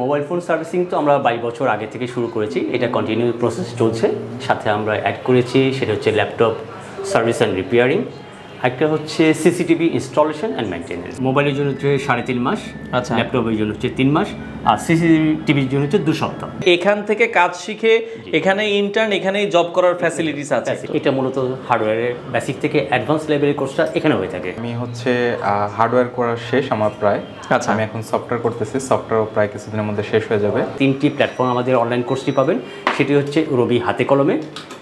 Mobile phone servicing তো আমরা 22 বছর আগে থেকে শুরু করেছি, এটা কন্টিনিউ প্রসেস চলছে। সাথে আমরা অ্যাড করেছি সেটা হচ্ছে ল্যাপটপ সার্ভিস অ্যান্ড রিপেয়ারিং, একটা হচ্ছে সিসিটিভি ইনস্টলেশন অ্যান্ড মেনটেন্যান্স। মোবাইলের জন্য হচ্ছে 3.5 মাস, আচ্ছা, ল্যাপটপের জন্য হচ্ছে 3 মাস, আর সিসিটিভির জন্য হচ্ছে 2 সপ্তাহ। এখান থেকে কাজ শিখে এখানে ইন্টার্ন, এখানেই জব করার ফ্যাসিলিটিস আছে। এটা মূলত হার্ডওয়্যারের বেসিক থেকে অ্যাডভান্স লেভেলের কোর্সটা এখানে হয়ে থাকে। আমি হচ্ছে হার্ডওয়্যার করা শেষ আমার প্রায়। আচ্ছা, আমি এখন সফটওয়্যার করতেছি, সফটওয়্যারও প্রায় কিছুদিনের মধ্যে শেষ হয়ে যাবে। 3টি প্ল্যাটফর্ম আমাদের অনলাইন কোর্সটি পাবেন, সেটি হচ্ছে রবি হাতে কলমে,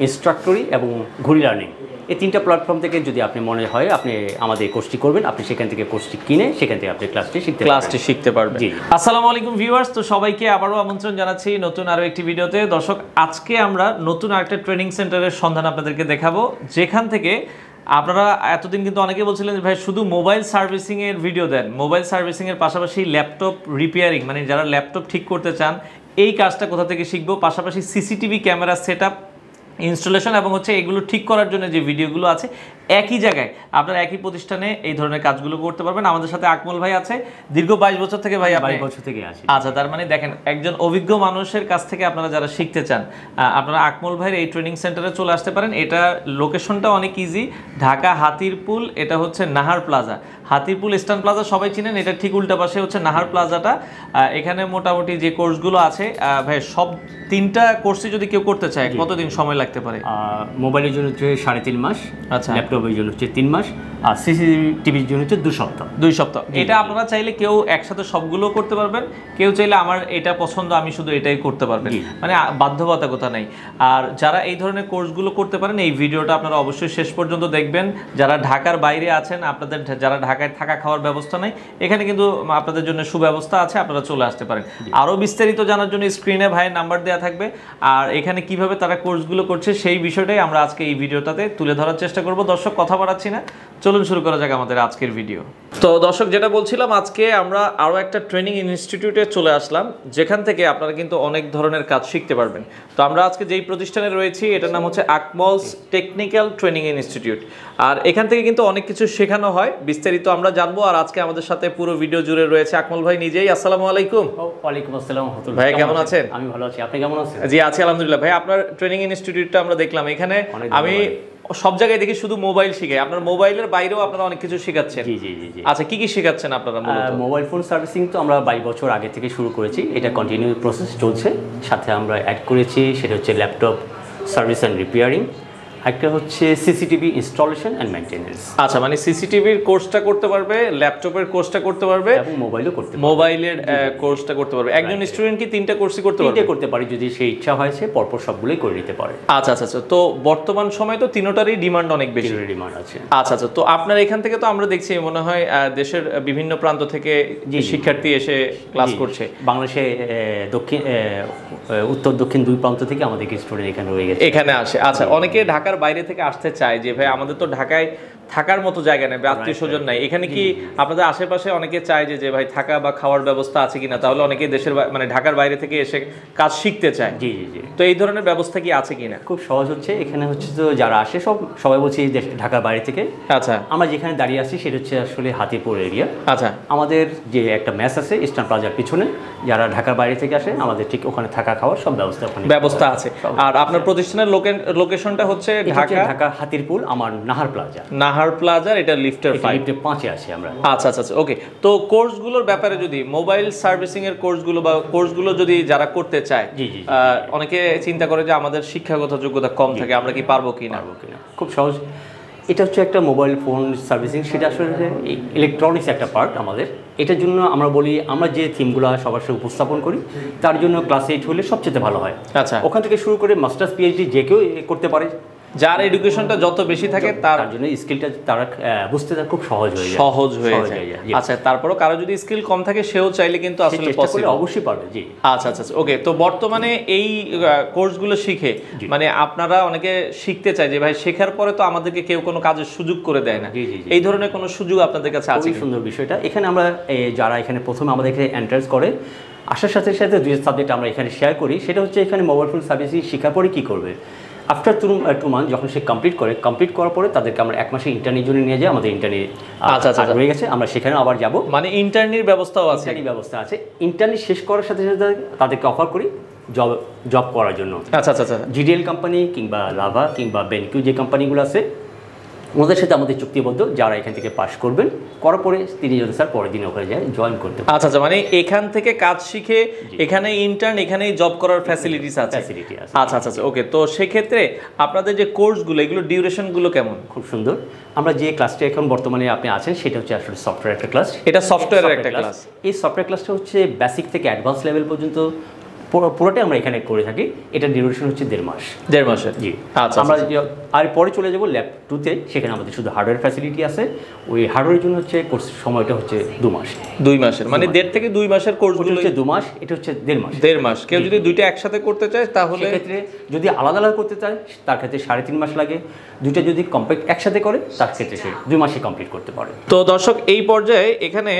ইনস্ট্রাক্টরি এবং ঘুরি লার্নিং। এই 3টা প্ল্যাটফর্ম থেকে যদি আপনি মনে হয় আপনি আমাদের কোর্সটি করবেন, আপনি সেখান থেকে কোর্সটি কিনে সেখান থেকে আপনি ক্লাসটি শিখতে পারবেন। জি, আসসালামু আলাইকুম ভিউয়ার্স, তো সবাইকে আবারও আমন্ত্রণ জানাচ্ছি নতুন আরও একটি ভিডিওতে। দর্শক, আজকে আমরা নতুন আরেকটা ট্রেনিং সেন্টারের সন্ধান আপনাদেরকে দেখাবো, যেখান থেকে আপনারা এতদিন কিন্তু অনেকে বলছিলেন যে ভাই শুধু মোবাইল সার্ভিসিংয়ের ভিডিও দেন, মোবাইল সার্ভিসিংয়ের পাশাপাশি ল্যাপটপ রিপেয়ারিং, মানে যারা ল্যাপটপ ঠিক করতে চান এই কাজটা কোথা থেকে শিখবো, পাশাপাশি CCTV camera set up, installation এবং হচ্ছে এগুলো ঠিক করার জন্য যে ভিডিওগুলো আছে একই জায়গায় আপনারা একই প্রতিষ্ঠানে এই ধরনের কাজগুলো করতে পারবেন। আমাদের সাথে আকমল ভাই আছে, দীর্ঘ 22 বছর থেকে। ভাই 22 বছর থেকে আছে। আচ্ছা, তার মানে দেখেন একজন অভিজ্ঞ মানুষের কাছ থেকে আপনারা যারা শিখতে চান আপনারা আকমল ভাইয়ের এই ট্রেনিং সেন্টারে চলে আসতে পারেন। এটা লোকেশনটা অনেক ইজি, ঢাকা হাতিরপুল, এটা হচ্ছে Nahar Plaza. Hatirpool Eastern Plaza সবাই চিনেন, এটা ঠিক উল্টা পাশে হচ্ছে নাহার প্লাজাটা। এখানে মোটামুটি যে কোর্সগুলো আছে ভাই, সব 3টা কোর্সই যদি কেউ করতে চায় কতদিন সময় লাগতে পারে? মোবাইলের জন্য হচ্ছে 3.5 মাস, আচ্ছা, ল্যাপটপের জন্য হচ্ছে 3 মাস, আর সিসিটিভির জন্য হচ্ছে 2 সপ্তাহ। 2 সপ্তাহ। এটা আপনারা চাইলে কেউ একসাথে সবগুলো করতে পারবেন, কেউ চাইলে আমার এটা পছন্দ আমি শুধু এটাই করতে পারবেন, মানে বাধ্যবাধকতা নেই। আর যারা এই ধরনের কোর্সগুলো করতে পারেন এই ভিডিওটা আপনারা অবশ্যই শেষ পর্যন্ত দেখবেন। যারা ঢাকার বাইরে আছেন, আপনাদের যারা ঢাকায় থাকা খাওয়ার ব্যবস্থা নাই, এখানে কিন্তু আপনাদের জন্য সুব্যবস্থা আছে, আপনারা চলে আসতে পারেন। আরও বিস্তারিত জানার জন্য স্ক্রিনে ভাইয়ের নাম্বার দেওয়া থাকবে, আর এখানে কিভাবে তারা কোর্সগুলো করছে সেই বিষয়টাই আমরা আজকে এই ভিডিওটাতে তুলে ধরার চেষ্টা করব। দর্শক, কথা বাড়াচ্ছি না, চলুন শুরু করা যাক আমাদের আজকের ভিডিও। তো দর্শক, যেটা বলছিলাম, আজকে আমরা আরও একটা ট্রেনিং ইনস্টিটিউটে চলে আসলাম, যেখান থেকে আপনারা কিন্তু অনেক ধরনের কাজ শিখতে পারবেন। তো আমরা আজকে যেই প্রতিষ্ঠানে রয়েছি এটার নাম হচ্ছে আকমলস টেকনিক্যাল ট্রেনিং ইনস্টিটিউট, আর এখান থেকে কিন্তু অনেক কিছু শেখানো হয়, বিস্তারিত আমরা জানবো। আর আজকে আমাদের সাথে পুরো ভিডিও জুড়ে রয়েছে আকমল ভাই নিজেই। আসসালামু আলাইকুম। ওয়ালাইকুম আসসালাম। ভাই কেমন আছেন? আমি ভালো আছি, আপনি কেমন আছেন? জি আছি আলহামদুলিল্লাহ। ভাই আপনার ট্রেনিং ইনস্টিটিউটটা আমরা দেখলাম, এখানে আমি সব জায়গায় দেখি শুধু মোবাইল শিখে, আপনার মোবাইলের বাইরেও আপনারা অনেক কিছু শেখাচ্ছেন। জি জি জি জি। আচ্ছা, কি কি শেখাচ্ছেন আপনারা? মোবাইল ফোন সার্ভিসিং তো আমরা 22 বছর আগে থেকে শুরু করেছি, এটা কন্টিনিউ প্রসেস চলছে। সাথে আমরা অ্যাড করেছি সেটা হচ্ছে ল্যাপটপ সার্ভিস অ্যান্ড রিপেয়ারিং, একটা হচ্ছে সিসিটিভি ইনস্টলেশন অ্যান্ড মেনটেন্যান্স। আচ্ছা, মানে সিসিটিভির কোর্সটা করতে পারবে, ল্যাপটপের কোর্সটা করতে পারবে এবং মোবাইলও করতে পারবে, মোবাইলের কোর্সটা করতে পারবে। একজন স্টুডেন্ট কি 3টা কোর্সই করতে পারবে? 3টে করতে পারে, যদি সেই ইচ্ছা হয়েছে পরপর সবগুলোই করে নিতে পারে। আচ্ছা আচ্ছা আচ্ছা। তো বর্তমান সময় তো 3টারই ডিমান্ড অনেক বেশি, ডিমান্ড আছে। আচ্ছা আচ্ছা। তো আপনার এখান থেকে তো আমরা দেখছি মনে হয় দেশের বিভিন্ন প্রান্ত থেকে শিক্ষার্থী এসে ক্লাস করছে। বাংলাদেশে দক্ষিণ, উত্তর দক্ষিণ 2 প্রান্ত থেকে আমাদের স্টুডেন্ট এখানে রয়ে গেছে, এখানে আসে। আচ্ছা, অনেকে ঢাকার বাইরে থেকে আসতে চায় যে ভাই আমাদের তো ঢাকায় থাকার মতো জায়গা নেই, আত্মীয় স্বজন নাই, এখানে কি আপনাদের আশেপাশে অনেকে চায় যে ভাই থাকা বা খাওয়ার ব্যবস্থা আছে কিনা? তাহলে অনেকে দেশের মানে ঢাকার বাইরে থেকে এসে কাজ শিখতে চায়। জি জি জি। তো এই ধরনের ব্যবস্থা কি আছে কিনা? খুব সহজ হচ্ছে, এখানে হচ্ছে তো যারা আসে সবাই বলছি ঢাকার বাইরে থেকে। আচ্ছা, আমরা যেখানে দাঁড়িয়ে আছি সেটা হচ্ছে আসলে হাতিপুর এরিয়া। আচ্ছা, আমাদের যে একটা ম্যাচ আছে ইস্টার্ন প্লাজার পিছনে, যারা ঢাকার বাইরে থেকে আসে আমাদের ঠিক ওখানে থাকা খাওয়ার সব ব্যবস্থা আছে। আর আপনার প্রতিষ্ঠানের লোকেশনটা হচ্ছে ঢাকা হাতিরপুল, আমার নাহার প্লাজা। নাহার প্লাজার, এটা লিফটের 5-এ আছি আমরা। আচ্ছা আচ্ছা ওকে। তো কোর্সগুলোর ব্যাপারে যদি মোবাইল সার্ভিসিং এর কোর্সগুলো যদি যারা করতে চায়, অনেকে চিন্তা করে যে আমাদের শিক্ষাগত যোগ্যতা কম থাকে, আমরা কি পারবো কিনা? খুব সহজ, এটা হচ্ছে একটা মোবাইল ফোন সার্ভিসিং, সেটা আসলে ইলেকট্রনিক্স একটা পার্ট আমাদের। এটার জন্য আমরা বলি, আমরা যে থিমগুলো সবার সাথে উপস্থাপন করি তার জন্য ক্লাস 8 হলে সবচেয়ে ভালো হয়। আচ্ছা, ওখান থেকে শুরু করে মাস্টার্স পিএইচডি যে কেউ করতে পারে, যার এডুকেশনটা যত বেশি থাকে তার জন্য স্কিলটা তারা বুঝতে খুব সহজ হয়ে যায়। আচ্ছা, তারপরও কারো যদি স্কিল কম থাকে সেও চাইলে কিন্তু আসলে পসিবল, অবশ্যই পারবে। জি আচ্ছা আচ্ছা ওকে। তো বর্তমানে এই কোর্সগুলো শিখে মানে আপনারা অনেকে শিখতে চায় যে ভাই শেখার পরে তো আমাদেরকে কেউ কোনো কাজের সুযোগ করে দেয় না, এই ধরনের কোনো সুযোগ আপনাদের কাছে আছে? সুন্দর বিষয়টা, এখানে আমরা যারা এখানে প্রথমে আমাদের এখানে এন্ট্রান্স করে আসার সাথে সাথে 2 সাবজেক্ট আমরা এখানে শেয়ার করি। সেটা হচ্ছে এখানে মোবাইল ফোন সার্ভিসিং শেখার পরে কী করবে। আফটার 2 মান্থ যখন সে কমপ্লিট করার পরে তাদেরকে আমরা 1 মাসে ইন্টার্নির জন্য নিয়ে যাই। আমাদের ইন্টার্নি রয়ে গেছে, আমরা সেখানে আবার যাব। মানে ইন্টার্নির ব্যবস্থাও আছে? ইন্টার্নি ব্যবস্থা আছে। ইন্টার্নি শেষ করার সাথে সাথে তাদেরকে অফার করি জব করার জন্য। আচ্ছা আচ্ছা আচ্ছা। জিডিএল কোম্পানি কিংবা লাভা কিংবা বেনকিউ যে কোম্পানিগুলো আছে ওদের সাথে আমাদের চুক্তিবদ্ধ, যারা এখান থেকে পাস করবেন করার পরে তিনি যদি স্যার পরের দিন ওখানে যায় জয়েন করতে পারেন। আচ্ছা আচ্ছা, মানে এখান থেকে কাজ শিখে এখানে ইন্টার্ন, এখানেই জব করার ফ্যাসিলিটিস আছে? আচ্ছা আচ্ছা আচ্ছা, ওকে। তো সেক্ষেত্রে আপনাদের যে কোর্সগুলো এগুলো ডিউরেশনগুলো কেমন? খুব সুন্দর। আমরা যে ক্লাসটা এখন বর্তমানে আপনি আছেন সেটা হচ্ছে আসলে সফটওয়্যার একটা ক্লাস। এটা সফটওয়্যারের একটা ক্লাস? এই সফটওয়্যার ক্লাসটা হচ্ছে বেসিক থেকে অ্যাডভান্স লেভেল পর্যন্ত পুরোটাই আমরা এখানে করে থাকি। এটা ডিউরেশন হচ্ছে 1.5 মাস। 1.5 মাসের? জি। আচ্ছা, আমরা আর পরে চলে যাব ল্যাব 2-তে, সেখানে আমাদের শুধু হার্ডওয়্যার ফ্যাসিলিটি আছে। ওই হার্ডওয়্যারের জন্য হচ্ছে কোর্স সময়টা হচ্ছে 2 মাস। 2 মাসের, মানে 1.5 থেকে 2 মাসের কোর্সগুলো হচ্ছে 2 মাস, এটা হচ্ছে 1.5 মাস। 1.5 মাস। কেউ যদি দুইটা একসাথে করতে চায় তাহলে? সেক্ষেত্রে যদি আলাদা আলাদা করতে চায় তার ক্ষেত্রে 3.5 মাস লাগে। দুইটা যদি কমপ্লিট একসাথে করে তার ক্ষেত্রে সে 2 মাসে কমপ্লিট করতে পারে। তো দর্শক, এই পর্যায়ে এখানে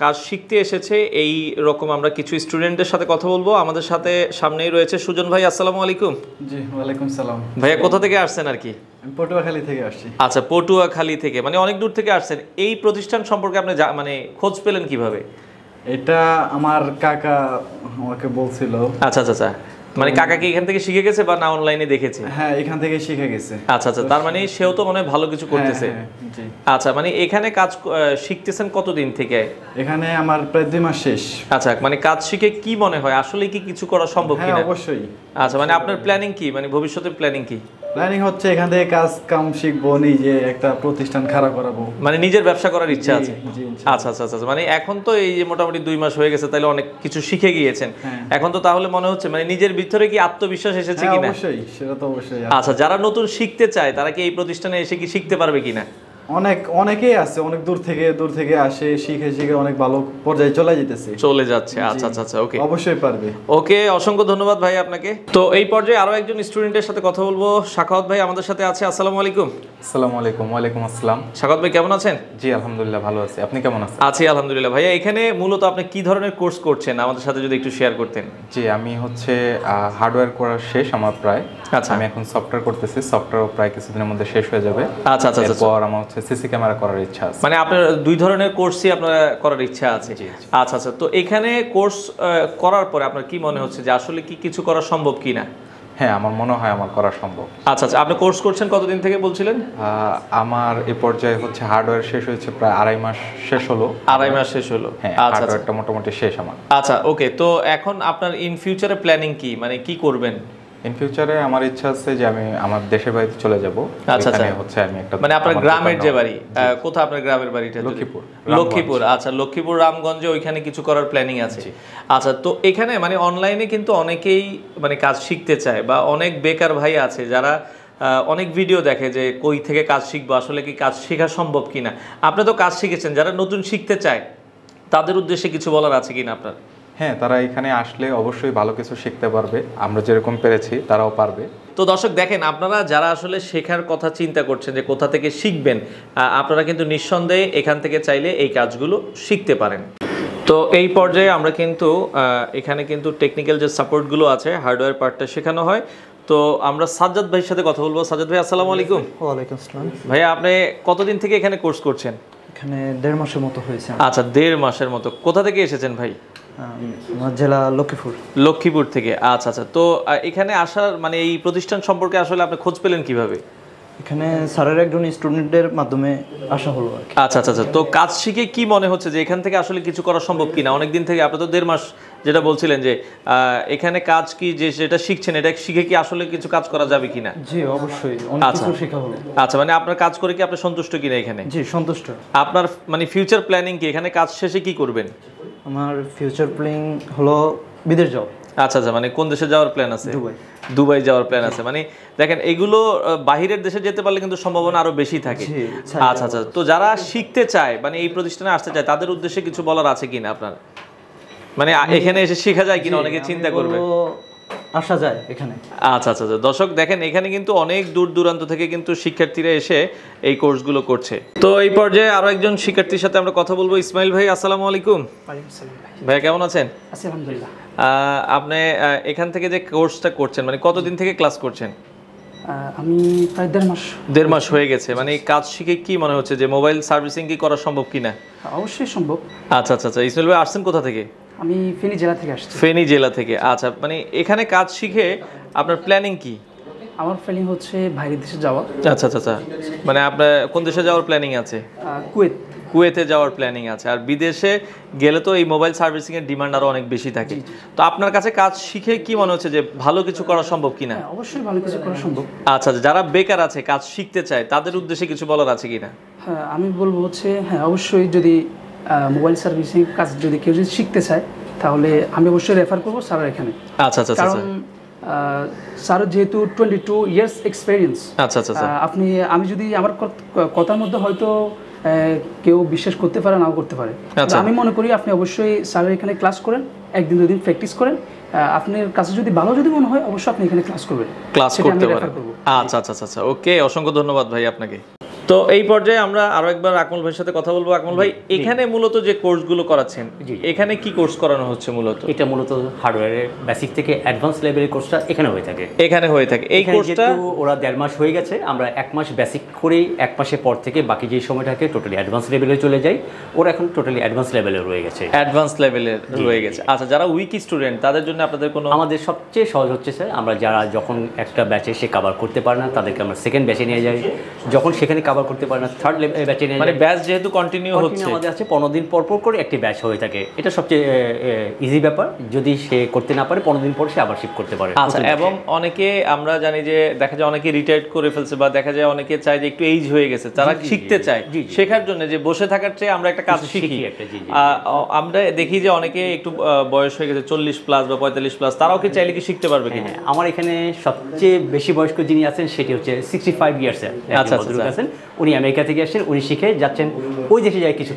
কাজ শিখতে এসেছে এই রকম আমরা কিছু স্টুডেন্টের সাথে কথা বলবো। আমাদের সাথে সামনেই রয়েছে সুজন ভাই। আসসালামু আলাইকুম। জি, ওয়ালাইকুম সালাম। ভাইয়া কোথা থেকে আসছেন আর কি? আমি পটুয়াখালী থেকে আসছি। আচ্ছা, পটুয়াখালী থেকে, মানে অনেক দূর থেকে আসছেন। এই প্রতিষ্ঠান সম্পর্কে আপনি মানে খোঁজ পেলেন কিভাবে? এটা আমার কাকা আমাকে বলছিল। আচ্ছা আচ্ছা আচ্ছা, মানে কাকা কি এখান থেকে শিখে গেছে বা না অনলাইনে দেখেছে? হ্যাঁ, এখান থেকে শিখে গেছে। আচ্ছা আচ্ছা, তার মানে সেও তো মনে হয় ভালো কিছু করতেছে। জি। আচ্ছা, মানে এখানে কাজ শিখতেছেন কতদিন থেকে? এখানে আমার প্রায় 2 মাস শেষ। আচ্ছা, মানে কাজ শিখে কি মনে হয় আসলে কি কিছু করা সম্ভব হ্যাঁ, কিনা? অবশ্যই। আচ্ছা, মানে আপনার প্ল্যানিং কি, মানে ভবিষ্যতের প্ল্যানিং কি? প্ল্যানিং হচ্ছে এখান থেকে কাম শিখবো, নিজে একটা প্রতিষ্ঠান খাড়া করাবো, মানে নিজের ব্যবসা করার ইচ্ছা আছে? জি। আচ্ছা আচ্ছা আচ্ছা, মানে এখন তো এই যে মোটামুটি 2 মাস হয়ে গেছে, তাহলে অনেক কিছু শিখে গিয়েছেন। এখন তো তাহলে মনে হচ্ছে মানে নিজের ভিতরে কি আত্মবিশ্বাস এসেছে কিনা? অবশ্যই, সেটা তো অবশ্যই। আচ্ছা, যারা নতুন শিখতে চায় তারা কি এই প্রতিষ্ঠানে এসে কি শিখতে পারবে কিনা? অনেকেই আছে, অনেক দূর থেকে আসে, শিখে অনেক ভালো পর্যায়ে চলে যাচ্ছে। আচ্ছা আচ্ছা আচ্ছা, ওকে, অবশ্যই পারবে। ওকে, অসংখ্য ধন্যবাদ ভাই আপনাকে। তো এই পর্যায়ে আরো একজন স্টুডেন্টের সাথে কথা বলবো। সাখাওয়াত ভাই আমাদের সাথে আছে। আসসালামু আলাইকুম। আসসালামু আলাইকুম। ওয়ালাইকুম আসসালাম। সাখাওয়াত ভাই কেমন আছেন? জি, আলহামদুলিল্লাহ ভালো আছি। আপনি কেমন আছেন? আছি আলহামদুলিল্লাহ। ভাইয়া, এখানে মূলত আপনি কি ধরনের কোর্স করছেন আমাদের সাথে যদি একটু শেয়ার করতেন। জি, আমি হচ্ছে হার্ডওয়্যার করা শেষ আমার প্রায়। আচ্ছা, আমি এখন সফটওয়্যার করতেছি। সফটওয়্যারও প্রায় কিছুদিনের মধ্যে শেষ হয়ে যাবে। আচ্ছা আচ্ছা, এরপর আমার হচ্ছে সিসি ক্যামেরা করার ইচ্ছা আছে। মানে আপনার 2 ধরনের কোর্সই আপনার করার ইচ্ছা আছে? আচ্ছা আচ্ছা, তো এখানে কোর্স করার পরে আপনার কি মনে হচ্ছে যে আসলে কি কিছু করা সম্ভব কিনা? হ্যাঁ, আমার মনে হয় আমার করা সম্ভব। আচ্ছা আচ্ছা, আপনি কোর্স করছেন কতদিন থেকে বলছিলেন? আমার এই পর্যায়ে হচ্ছে হার্ডওয়্যার শেষ হয়েছে প্রায় 2.5 মাস শেষ হলো। 2.5 মাস শেষ হলো? হ্যাঁ, আচ্ছা, হার্ডওয়্যারটা মোটামুটি শেষ আমার। আচ্ছা, ওকে। তো এখন আপনার ইন ফিউচারে প্ল্যানিং কি, মানে কি করবেন? ইন ফিউচারে আমার ইচ্ছা আছে যে আমি আমার দেশের বাড়িতে চলে যাব। আচ্ছা আচ্ছা, হচ্ছে আমি একটা, মানে আপনার গ্রামের যে বাড়ি, কোথায় আপনার গ্রামের বাড়িটা? লক্ষ্মীপুর। আচ্ছা, লক্ষ্মীপুর রামগঞ্জে ওইখানে কিছু করার প্ল্যানিং আছে। আচ্ছা, তো এখানে মানে অনলাইনে কিন্তু অনেকেই মানে কাজ শিখতে চায়, বা অনেক বেকার ভাই আছে যারা অনেক ভিডিও দেখে যে কই থেকে কাজ শিখবো, আসলে কি কাজ শেখা সম্ভব কিনা। আপনি তো কাজ শিখেছেন, যারা নতুন শিখতে চায় তাদের উদ্দেশ্যে কিছু বলার আছে কিনা আপনার? হ্যাঁ, তারা এখানে আসলে অবশ্যই ভালো কিছু শিখতে পারবে। আমরা যেরকম পেরেছি তারাও পারবে। তো দর্শক দেখেন, আপনারা যারা আসলে শেখার কথা চিন্তা করছেন যে কোথা থেকে শিখবেন, আপনারা কিন্তু নিঃসন্দেহে এখান থেকে চাইলে এই কাজগুলো শিখতে পারেন। তো এই পর্যায়ে আমরা কিন্তু এখানে কিন্তু টেকনিক্যাল যে সাপোর্টগুলো আছে, হার্ডওয়্যার পার্টটা শেখানো হয়। তো আমরা সাজ্জাদ ভাইয়ের সাথে কথা বলবো। সাজ্জাদ ভাই, আসসালামু আলাইকুম। ওয়ালাইকুম আসসালাম। ভাইয়া, আপনি কতদিন থেকে এখানে কোর্স করছেন? এখানে 1.5 মাসের মতো হয়েছে। আচ্ছা, 1.5 মাসের মতো। কোথা থেকে এসেছেন ভাই? আমার জেলা লক্ষ্মীপুর থেকে। আচ্ছা আচ্ছা, তো এখানে আসার মানে এই প্রতিষ্ঠান সম্পর্কে আসলে আপনি খোঁজ পেলেন কিভাবে? এখানে স্যারের একজন স্টুডেন্টের মাধ্যমে আসা হলো আর কি। আচ্ছা আচ্ছা, তো কাজ শিখে কি মনে হচ্ছে যে এখান থেকে আসলে কিছু করা সম্ভব কিনা? অনেকদিন থেকে আপনি তো 1.5 মাস যেটা বলছিলেন যে এখানে কাজ কি যে যেটা শিখছেন এটা শিখে কি আসলে কিছু কাজ করা যাবে কিনা? জি, অবশ্যই অনেক কিছু শেখা হলো। আচ্ছা, মানে আপনার কাজ করে কি আপনি সন্তুষ্ট কিনা এখানে? জি, সন্তুষ্ট। আপনার মানে ফিউচার প্ল্যানিং কি, এখানে কাজ শেষে কি করবেন? আমার ফিউচার প্ল্যানিং হলো বিদেশ যাওয়া। আচ্ছা আচ্ছা, মানে কোন দেশে যাওয়ার প্ল্যান আছে? দুবাই যাওয়ার প্ল্যান আছে। মানে দেখেন, এগুলো বাহিরের দেশে যেতে পারলে কিন্তু সম্ভাবনা আরো বেশি থাকে। আচ্ছা আচ্ছা, তো যারা শিখতে চায় মানে এই প্রতিষ্ঠানে আসতে চায় তাদের উদ্দেশ্যে কিছু বলার আছে কিনা আপনার? মানে এখানে এসে শেখা যায় কিনা, অনেকে চিন্তা করবে। আসা যায় এখানে। আচ্ছা আচ্ছা, দর্শক দেখেন, এখানে কিন্তু অনেক দূর দূরান্ত থেকে কিন্তু শিক্ষার্থীরা এসে এই কোর্সগুলো করছে। তো এই পর্যায়ে আরো একজন শিক্ষার্থীর সাথে আমরা কথা বলবো। ইসমাইল ভাই, আসসালামু আলাইকুম। ভাইয়া, কেমন আছেন? আছি আলহামদুলিল্লাহ। আপনি এখান থেকে যে কোর্সটা করছেন মানে কতদিন থেকে ক্লাস করছেন? আমি প্রায় 1.5 মাস। 1.5 মাস হয়ে গেছে, মানে কাজ শিখে কি মনে হচ্ছে যে মোবাইল সার্ভিসিং কি করা সম্ভব কিনা? অবশ্যই সম্ভব। আচ্ছা আচ্ছা আচ্ছা, ইসমাইল ভাই আসছেন কোথা থেকে? আমি ফেনী জেলা থেকে আসছি। ফেনী জেলা থেকে, আচ্ছা। মানে এখানে কাজ শিখে আপনার প্ল্যানিং কি? আমার প্ল্যানিং হচ্ছে বাইরের দেশে যাওয়া। আচ্ছা আচ্ছা আচ্ছা, মানে আপনার কোন দেশে যাওয়ার প্ল্যানিং আছে? কুয়েত। কুয়েতে যাওয়ার প্ল্যানিং আছে। আর বিদেশে গেলে তো এই মোবাইল সার্ভিসিং এর ডিমান্ড আরো অনেক বেশি থাকে। তো আপনার কাছে কাজ শিখে কি মনে হচ্ছে যে ভালো কিছু করা সম্ভব কিনা? অবশ্যই ভালো কিছু করা সম্ভব। আচ্ছা, যারা বেকার আছে কাজ শিখতে চায় তাদের উদ্দেশ্যে কিছু বলার আছে কিনা? হ্যাঁ, আমি বলবো হচ্ছে হ্যাঁ অবশ্যই, যদি মোবাইল সার্ভিসিং কাজ যদি কেউ যদি শিখতে চায় তাহলে আমি অবশ্যই রেফার করবো স্যারের এখানে। আচ্ছা আচ্ছা, কারণ স্যার যেহেতু 22 ইয়ার্স এক্সপিরিয়েন্স। আচ্ছা আচ্ছা, আমি যদি আমার কথার মধ্যে হয়তো কেউ বিশ্বাস করতে পারে নাও করতে পারে, আমি মনে করি আপনি অবশ্যই স্যারের এখানে ক্লাস করেন, 1 দিন 2 দিন প্র্যাকটিস করেন, আপনার কাছে যদি ভালো যদি মনে হয় অবশ্যই আপনি এখানে ক্লাস করবেন, ক্লাস করতে পারেন। আচ্ছা আচ্ছা আচ্ছা, ওকে, অসংখ্য ধন্যবাদ ভাই আপনাকে। তো এই পর্যায়ে আমরা আরো একবার আকমল ভাইয়ের সাথে কথা বলবো। আকমল ভাই, এখানে মূলত যে কোর্সগুলো করাচ্ছেন, এখানে কি কোর্স করানো হচ্ছে মূলত? এটা মূলত হার্ডওয়্যারের বেসিক থেকে অ্যাডভান্স লেভেলের কোর্সটা এখানে হয়ে থাকে। এখানে হয়ে থাকে এই কোর্সটা। ওরা 1.5 মাস হয়ে গেছে, আমরা 1 মাস বেসিক করেই 1 মাসের পর থেকে বাকি যে সময় থাকে টোটালি অ্যাডভান্স লেভেলে চলে যাই। ওরা এখন টোটালি অ্যাডভান্স লেভেলে রয়ে গেছে। অ্যাডভান্স লেভেলে রয়ে গেছে। আচ্ছা, যারা উইক স্টুডেন্ট তাদের জন্য আপনাদের কোনো? আমাদের সবচেয়ে সহজ হচ্ছে স্যার, আমরা যারা যখন একটা ব্যাচে সে কভার করতে পারে না তাদেরকে আমরা সেকেন্ড ব্যাচে নিয়ে যাই, যখন সেখানে কভার করতে পারে না থার্ড ব্যাচে নিয়ে যাই। মানে ব্যাচ যেহেতু কন্টিনিউ হচ্ছে, আমাদের আছে 15 দিন পর পর করে একটি ব্যাচ হয়ে থাকে। এটা সবচেয়ে ইজি ব্যাপার, যদি সে করতে না পারে 15 দিন পর সে আবার শিফট করতে পারে। আচ্ছা, এবং অনেকে আমরা জানি যে দেখা যায় অনেকে রিটায়ার্ড করে ফেলছে, বা দেখা যায় অনেকে চায় যে একটু এইজ হয়ে গেছে, তারা শিখতে চায়, শেখার জন্য যে বসে থাকার চেয়ে আমরা একটা কাজ শিখি। আমরা দেখি যে অনেকে একটু বয়স হয়ে গেছে 40 প্লাস বা 45 প্লাস, তারাও কি চাইলে কি শিখতে পারবে কিনা? আমার এখানে সবচেয়ে বেশি বয়স্ক যিনি আছেন সেটি হচ্ছে 65 ইয়ার্সের। আচ্ছা, আছেন, উনি আমেরিকা থেকে আসেন, উনি শিখে যাচ্ছেন ওই দেশে যায় কিছু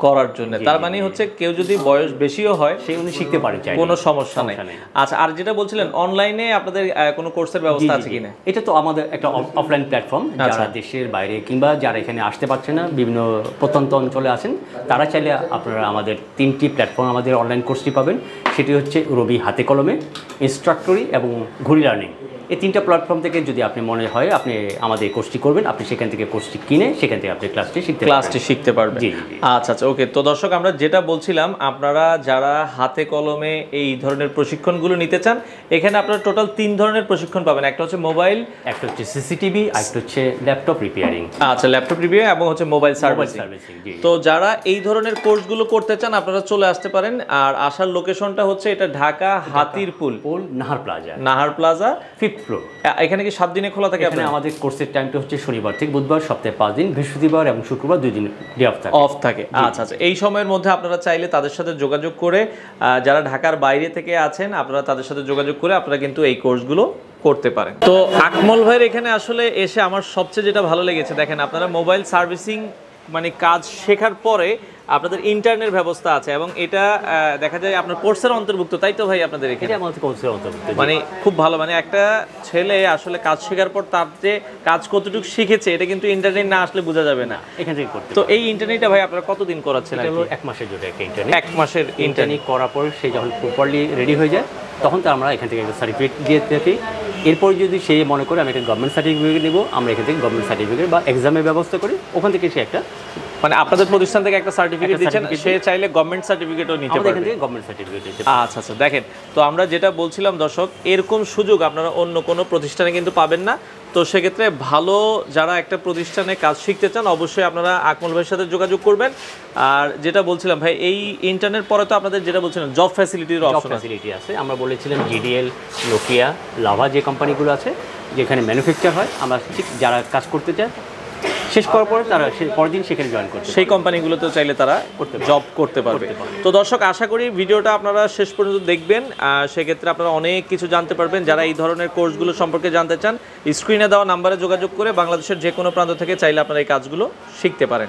করার জন্য। তার মানে হচ্ছে কেউ যদি বয়স বেশিও হয় সে উনি শিখতে পারে, চাই কোনো সমস্যা নেই। আচ্ছা, আর যেটা বলছিলেন অনলাইনে আপনাদের কোনো কোর্সের ব্যবস্থা আছে কিনা? এটা তো আমাদের একটা অফলাইন প্ল্যাটফর্ম, যারা দেশের বাইরে কিংবা যারা এখানে আসতে পারছে না, বিভিন্ন প্রত্যন্ত অঞ্চলে আছেন, তারা চাইলে আপনারা আমাদের 3টি প্ল্যাটফর্ম আমাদের অনলাইন কোর্সটি পাবেন। সেটি হচ্ছে রবি হাতে কলমে, ইনস্ট্রাক্টরি এবং ঘুরি লার্নিং। এই 3টা প্ল্যাটফর্ম থেকে যদি আপনি মনে হয় আপনি আমাদের কোর্সটি করবেন, আপনি সেখান থেকে কোর্সটি কিনে সেখান থেকে আপনি ক্লাসটি শিখতে পারবেন। আচ্ছা আচ্ছা, ওকে। তো দর্শক, আমরা যেটা বলছিলাম, আপনারা যারা হাতে কলমে এই ধরনের প্রশিক্ষণগুলো নিতে চান, এখানে আপনারা টোটাল 3 ধরনের প্রশিক্ষণ পাবেন। একটা হচ্ছে মোবাইল, একটা হচ্ছে সিসিটিভি, আর একটা হচ্ছে ল্যাপটপ রিপেয়ারিং। আচ্ছা, ল্যাপটপ রিপেয়ার এবং হচ্ছে মোবাইল সার্ভিসিং। তো যারা এই ধরনের কোর্সগুলো করতে চান আপনারা চলে আসতে পারেন। আর আসার লোকেশনটা হচ্ছে এটা Dhaka Hatirpool Nahar Plaza 5th floor. এখানে কি 7 দিনে খোলা থাকে? এখানে আমাদের কোর্সের টাইমটা হচ্ছে শনিবার থেকে বুধবার, সপ্তাহে 5 দিন, বৃহস্পতিবার এবং শুক্রবার 2 দিন অফ থাকে। আচ্ছা আচ্ছা, এই সময়ের মধ্যে আপনারা চাইলে তাদের সাথে যোগাযোগ করে, যারা ঢাকার বাইরে থেকে আছেন আপনারা তাদের সাথে যোগাযোগ করে আপনারা কিন্তু এই কোর্সগুলো করতে পারেন। তো আকমল ভাইয়ের এখানে আসলে এসে আমার সবচেয়ে যেটা ভালো লেগেছে, দেখেন আপনারা মোবাইল সার্ভিসিং মানে কাজ শেখার পরে আপনাদের ইন্টারনেট ব্যবস্থা আছে, এবং এটা দেখা যায় আপনার কোর্সের অন্তর্ভুক্ত, তাই তো ভাই? আপনাদের এখানে আমাদের কোর্সের অন্তর্ভুক্ত, মানে খুব ভালো। মানে একটা ছেলে আসলে কাজ শেখার পর তার যে কাজ কতটুকু শিখেছে এটা কিন্তু ইন্টারনেট না আসলে বোঝা যাবে না, এখান থেকে করতে। তো এই ইন্টারনেটটা ভাই আপনারা কতদিন করাচ্ছেন? 1 মাসের জন্য একটা ইন্টারনেট। 1 মাসের ইন্টারনেট করার পর সে যখন প্রপারলি রেডি হয়ে যায় তখন তো আমরা এখান থেকে একটা সার্টিফিকেট দিয়ে থাকি। এরপর যদি সে মনে করে আমি একটা গভর্নমেন্ট সার্টিফিকেট নেব, আমরা এখান থেকে গভর্নমেন্ট সার্টিফিকেট বা এক্সামের ব্যবস্থা করি, ওখান থেকে সে একটা মানে আপনাদের প্রতিষ্ঠান থেকে একটা সার্টিফিকেট দিচ্ছেন, সে চাইলে গভর্নমেন্ট সার্টিফিকেটও নিতে পারবে। এখান থেকে গভর্নমেন্ট সার্টিফিকেট দিতে। আচ্ছা আচ্ছা, দেখেন তো আমরা যেটা বলছিলাম দর্শক, এরকম সুযোগ আপনারা অন্য কোনো প্রতিষ্ঠানে কিন্তু পাবেন না। তো সেক্ষেত্রে ভালো যারা একটা প্রতিষ্ঠানে কাজ শিখতে চান অবশ্যই আপনারা আকমল ভাইয়ের সাথে যোগাযোগ করবেন। আর যেটা বলছিলাম ভাই, এই ইন্টারনেট পরে তো আপনাদের যেটা বলছিলেন জব ফ্যাসিলিটির অপশন আছে। আমরা বলেছিলাম জিডিএল, নোকিয়া, লাভা যে কোম্পানিগুলো আছে যেখানে ম্যানুফ্যাকচার হয়, আমরা ঠিক যারা কাজ করতে চায় শেষ করার পরে তারা পরের দিন সেখানে জয়েন করতে, সেই কোম্পানিগুলোতেও চাইলে তারা জব করতে পারবে। তো দর্শক, আশা করি ভিডিওটা আপনারা শেষ পর্যন্ত দেখবেন, সেক্ষেত্রে আপনারা অনেক কিছু জানতে পারবেন। যারা এই ধরনের কোর্সগুলো সম্পর্কে জানতে চান, স্ক্রিনে দেওয়া নাম্বারে যোগাযোগ করে বাংলাদেশের যে কোনো প্রান্ত থেকে চাইলে আপনারা এই কাজগুলো শিখতে পারেন।